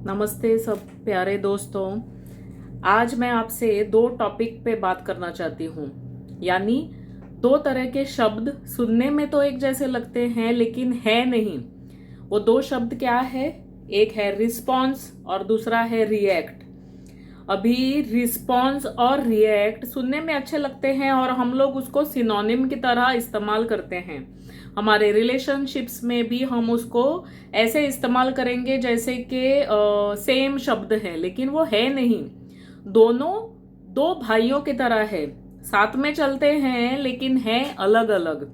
नमस्ते सब प्यारे दोस्तों। आज मैं आपसे दो टॉपिक पे बात करना चाहती हूँ। यानी दो तरह के शब्द सुनने में तो एक जैसे लगते हैं लेकिन है नहीं। वो दो शब्द क्या है? एक है रिस्पॉन्स और दूसरा है रिएक्ट। अभी रिस्पॉन्स और रिएक्ट सुनने में अच्छे लगते हैं और हम लोग उसको सिनोनिम की तरह इस्तेमाल करते हैं। हमारे रिलेशनशिप्स में भी हम उसको ऐसे इस्तेमाल करेंगे जैसे कि सेम शब्द है, लेकिन वो है नहीं। दोनों दो भाइयों की तरह है, साथ में चलते हैं लेकिन है अलग अलग।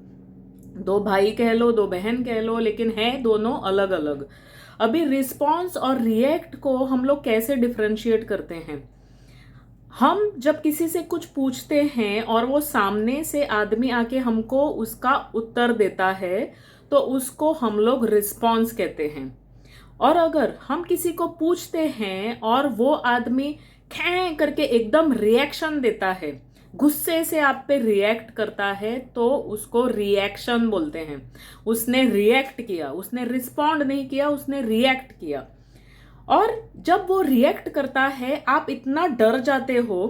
दो भाई कह लो, दो बहन कह लो, लेकिन है दोनों अलग अलग। अभी रिस्पॉन्स और रिएक्ट को हम लोग कैसे डिफरेंशिएट करते हैं? हम जब किसी से कुछ पूछते हैं और वो सामने से आदमी आके हमको उसका उत्तर देता है तो उसको हम लोग रिस्पॉन्स कहते हैं। और अगर हम किसी को पूछते हैं और वो आदमी खे करके एकदम रिएक्शन देता है, गुस्से से आप पे रिएक्ट करता है, तो उसको रिएक्शन बोलते हैं। उसने रिएक्ट किया, उसने रिस्पॉन्ड नहीं किया, उसने रिएक्ट किया। और जब वो रिएक्ट करता है आप इतना डर जाते हो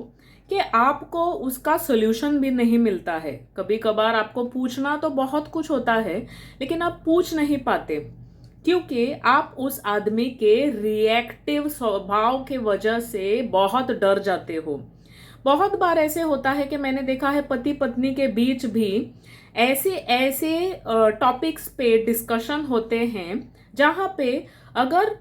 कि आपको उसका सोल्यूशन भी नहीं मिलता है। कभी कभार आपको पूछना तो बहुत कुछ होता है लेकिन आप पूछ नहीं पाते, क्योंकि आप उस आदमी के रिएक्टिव स्वभाव के वजह से बहुत डर जाते हो। बहुत बार ऐसे होता है कि मैंने देखा है पति पत्नी के बीच भी ऐसे ऐसे टॉपिक्स पे डिस्कशन होते हैं जहां पे अगर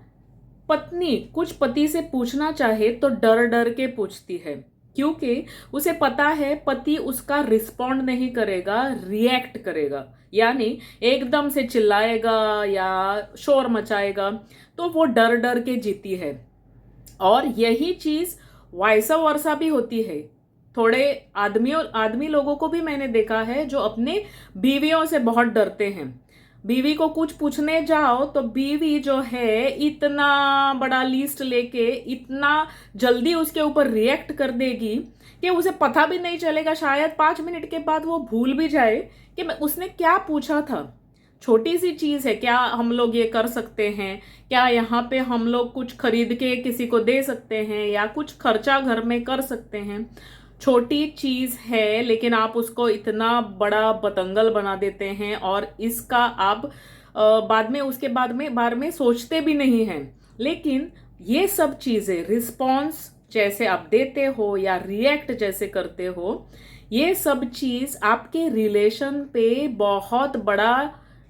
पत्नी कुछ पति से पूछना चाहे तो डर डर के पूछती है, क्योंकि उसे पता है पति उसका रिस्पॉन्ड नहीं करेगा, रिएक्ट करेगा। यानी एकदम से चिल्लाएगा या शोर मचाएगा, तो वो डर डर के जीती है। और यही चीज वाइसा वर्सा भी होती है। थोड़े आदमी लोगों को भी मैंने देखा है जो अपने बीवियों से बहुत डरते हैं। बीवी को कुछ पूछने जाओ तो बीवी जो है इतना बड़ा लिस्ट लेके इतना जल्दी उसके ऊपर रिएक्ट कर देगी कि उसे पता भी नहीं चलेगा, शायद 5 मिनट के बाद वो भूल भी जाए कि मैं उसने क्या पूछा था। छोटी सी चीज है, क्या हम लोग ये कर सकते हैं? क्या यहाँ पे हम लोग कुछ खरीद के किसी को दे सकते हैं या कुछ खर्चा घर में कर सकते हैं? छोटी चीज है लेकिन आप उसको इतना बड़ा बतंगल बना देते हैं और इसका आप बाद में उसके बारे में सोचते भी नहीं हैं। लेकिन ये सब चीजें रिस्पॉन्स जैसे आप देते हो या रिएक्ट जैसे करते हो, ये सब चीज आपके रिलेशन पे बहुत बड़ा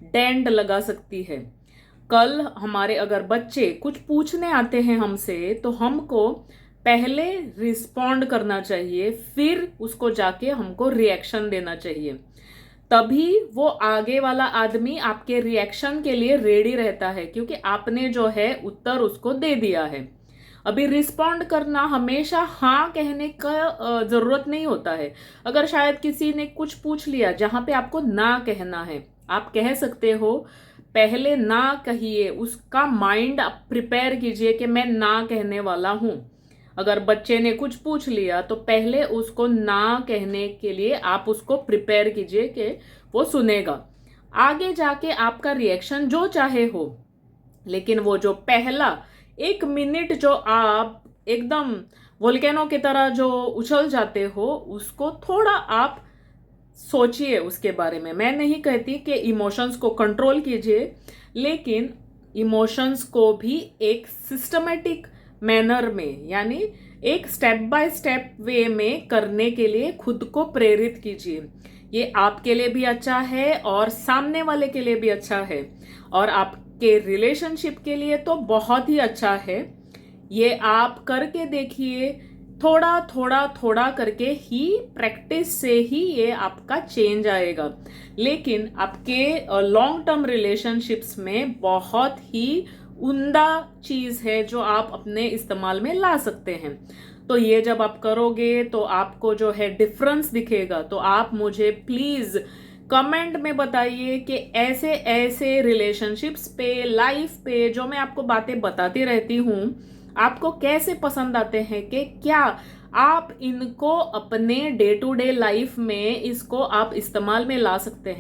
डेंट लगा सकती है। कल हमारे अगर बच्चे कुछ पूछने आते हैं हमसे तो हमको पहले रिस्पॉन्ड करना चाहिए, फिर उसको जाके हमको रिएक्शन देना चाहिए। तभी वो आगे वाला आदमी आपके रिएक्शन के लिए रेडी रहता है, क्योंकि आपने जो है उत्तर उसको दे दिया है। अभी रिस्पॉन्ड करना हमेशा हाँ कहने का जरूरत नहीं होता है। अगर शायद किसी ने कुछ पूछ लिया जहां पे आपको ना कहना है, आप कह सकते हो। पहले ना कहिए, उसका माइंड आप प्रिपेयर कीजिए कि मैं ना कहने वाला हूं। अगर बच्चे ने कुछ पूछ लिया तो पहले उसको ना कहने के लिए आप उसको प्रिपेयर कीजिए कि वो सुनेगा। आगे जाके आपका रिएक्शन जो चाहे हो, लेकिन वो जो पहला 1 मिनट जो आप एकदम वोल्केनो की तरह जो उछल जाते हो, उसको थोड़ा आप सोचिए उसके बारे में। मैं नहीं कहती कि इमोशंस को कंट्रोल कीजिए, लेकिन इमोशंस को भी एक सिस्टमेटिक मैनर में, यानी एक स्टेप बाय स्टेप वे में करने के लिए खुद को प्रेरित कीजिए। ये आपके लिए भी अच्छा है और सामने वाले के लिए भी अच्छा है और आपके रिलेशनशिप के लिए तो बहुत ही अच्छा है। ये आप करके देखिए, थोड़ा थोड़ा थोड़ा करके ही, प्रैक्टिस से ही ये आपका चेंज आएगा। लेकिन आपके लॉन्ग टर्म रिलेशनशिप्स में बहुत ही उम्दा चीज है जो आप अपने इस्तेमाल में ला सकते हैं। तो ये जब आप करोगे तो आपको जो है डिफरेंस दिखेगा। तो आप मुझे प्लीज कमेंट में बताइए कि ऐसे ऐसे रिलेशनशिप्स पे, लाइफ पे जो मैं आपको बातें बताती रहती हूँ, आपको कैसे पसंद आते हैं, कि क्या आप इनको अपने डे टू डे लाइफ में इसको आप इस्तेमाल में ला सकते हैं।